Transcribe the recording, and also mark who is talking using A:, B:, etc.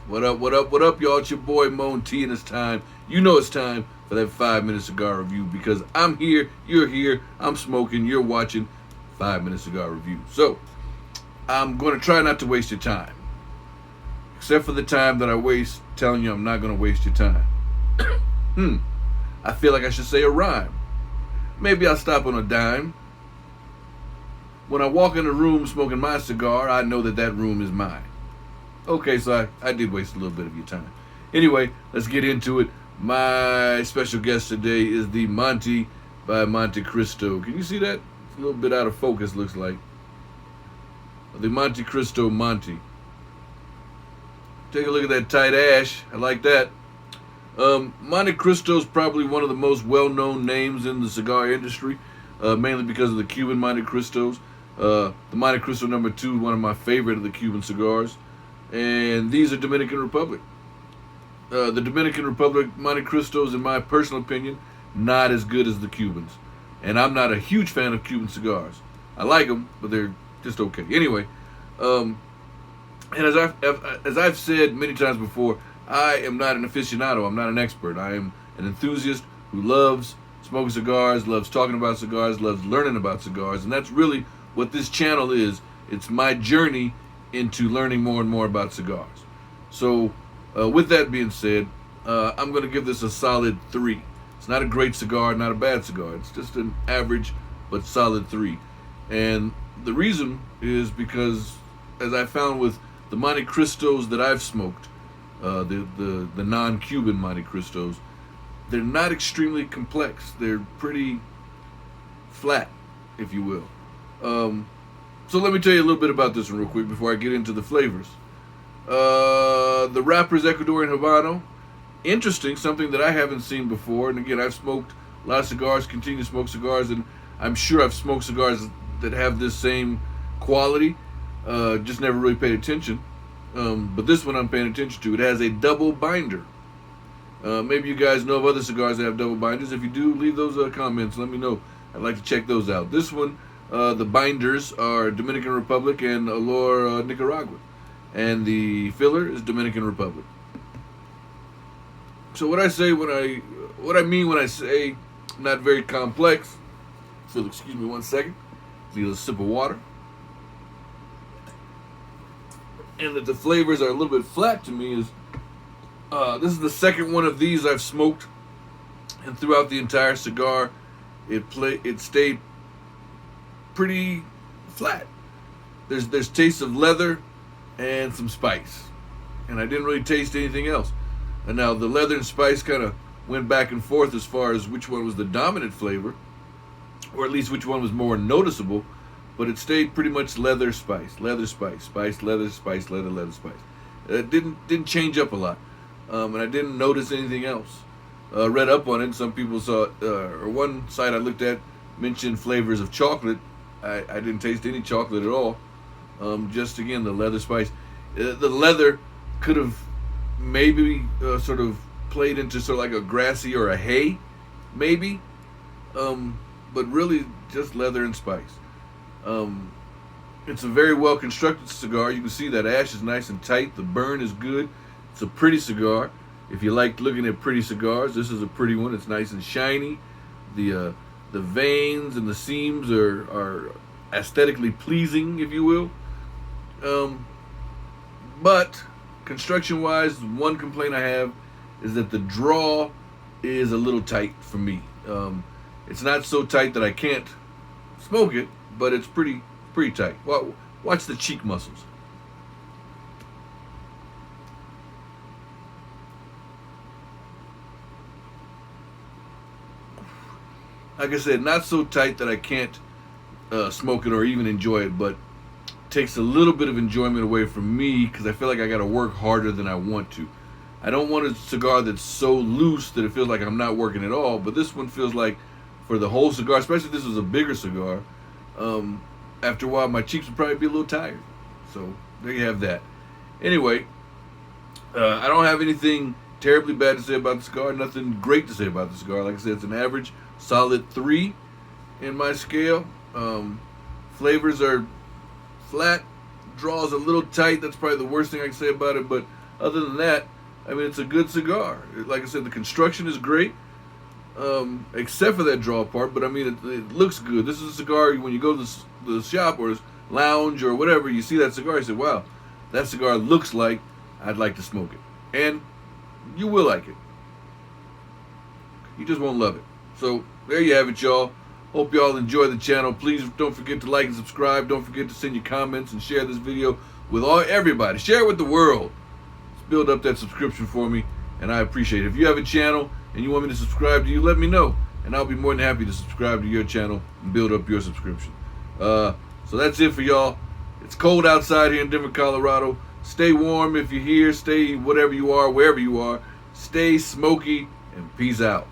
A: What up, what up, what up, y'all? It's your boy Monte, and it's time. You know it's time for that 5 minute cigar review because I'm here, you're here, I'm smoking, you're watching 5 minute cigar review. So, I'm going to try not to waste your time. Except for the time that I waste telling you I'm not going to waste your time. I feel like I should say a rhyme. Maybe I'll stop on a dime. When I walk in a room smoking my cigar, I know that that room is mine. Okay, so I did waste a little bit of your time. Anyway, let's get into it. My special guest today is the Monte by Montecristo. Can you see that? It's a little bit out of focus, looks like. The Montecristo Monte. Take a look at that tight ash. I like that. Montecristo is probably one of the most well-known names in the cigar industry, mainly because of the Cuban Montecristos. The Montecristo number 2, one of my favorite of the Cuban cigars. And these are Dominican Republic. The Dominican Republic Montecristos, in my personal opinion, not as good as the Cubans. And I'm not a huge fan of Cuban cigars. I like them, but they're just okay. Anyway, and as I've said many times before, I am not an aficionado. I'm not an expert. I am an enthusiast who loves smoking cigars, loves talking about cigars, loves learning about cigars, and that's really what this channel is. It's my journey into learning more and more about cigars. So, with that being said, I'm going to give this a solid 3. It's not a great cigar, not a bad cigar. It's just an average but solid 3. And the reason is because, as I found with the Montecristos that I've smoked, the non-Cuban Montecristos, they're not extremely complex. They're pretty flat, if you will. So let me tell you a little bit about this one real quick before I get into the flavors. The wrapper is Ecuadorian Habano. Interesting, something that I haven't seen before. And again, I've smoked a lot of cigars, continue to smoke cigars, and I'm sure I've smoked cigars that have this same quality. Just never really paid attention. But this one I'm paying attention to. It has a double binder. Maybe you guys know of other cigars that have double binders. If you do, leave those comments. Let me know. I'd like to check those out. This one, the binders are Dominican Republic and Olor, Nicaraguan. And the filler is Dominican Republic. So what I mean when I say not very complex, so excuse me one second, need a sip of water. And that the flavors are a little bit flat to me is, this is the second one of these I've smoked, and throughout the entire cigar, it stayed pretty flat. There's tastes of leather and some spice, and I didn't really taste anything else. And now the leather and spice kind of went back and forth as far as which one was the dominant flavor, or at least which one was more noticeable. But it stayed pretty much leather, spice, spice, leather, spice, leather, spice. It didn't change up a lot, and I didn't notice anything else. Read up on it. Some people saw, or one site I looked at mentioned flavors of chocolate. I didn't taste any chocolate at all. Just again the leather, spice. The leather could have maybe sort of played into sort of like a grassy or a hay, maybe, but really just leather and spice. It's a very well constructed cigar. You can see that ash is nice and tight. The burn is good. It's a pretty cigar. If you like looking at pretty cigars, this is a pretty one. It's nice and shiny. The veins and the seams are aesthetically pleasing, if you will. But construction-wise, one complaint I have is that the draw is a little tight for me. It's not so tight that I can't smoke it, but it's pretty tight. Well, watch the cheek muscles. Like I said, not so tight that I can't smoke it or even enjoy it, but takes a little bit of enjoyment away from me because I feel like I got to work harder than I want to. I don't want a cigar that's so loose that it feels like I'm not working at all, but this one feels like for the whole cigar, especially if this was a bigger cigar, after a while my cheeks would probably be a little tired. So there you have that. Anyway, I don't have anything terribly bad to say about the cigar, nothing great to say about the cigar. Like I said, it's an average solid 3 in my scale. Flavors are flat, draws a little tight. That's probably the worst thing I can say about it, but Other than that, I mean, it's a good cigar. Like I said, the construction is great, except for that draw part. But I mean, it looks good. This is a cigar when you go to the shop or lounge or whatever, you see that cigar, you say, wow, that cigar looks like I'd like to smoke it. And you will like it. You just won't love it. So there you have it, y'all. Hope y'all enjoy the channel. Please don't forget to like and subscribe. Don't forget to send your comments and share this video with everybody. Share it with the world. Let's build up that subscription for me, and I appreciate it. If you have a channel and you want me to subscribe to you, let me know, and I'll be more than happy to subscribe to your channel and build up your subscription. So that's it for y'all. It's cold outside here in Denver, Colorado. Stay warm if you're here. Stay whatever you are, wherever you are. Stay smoky, and peace out.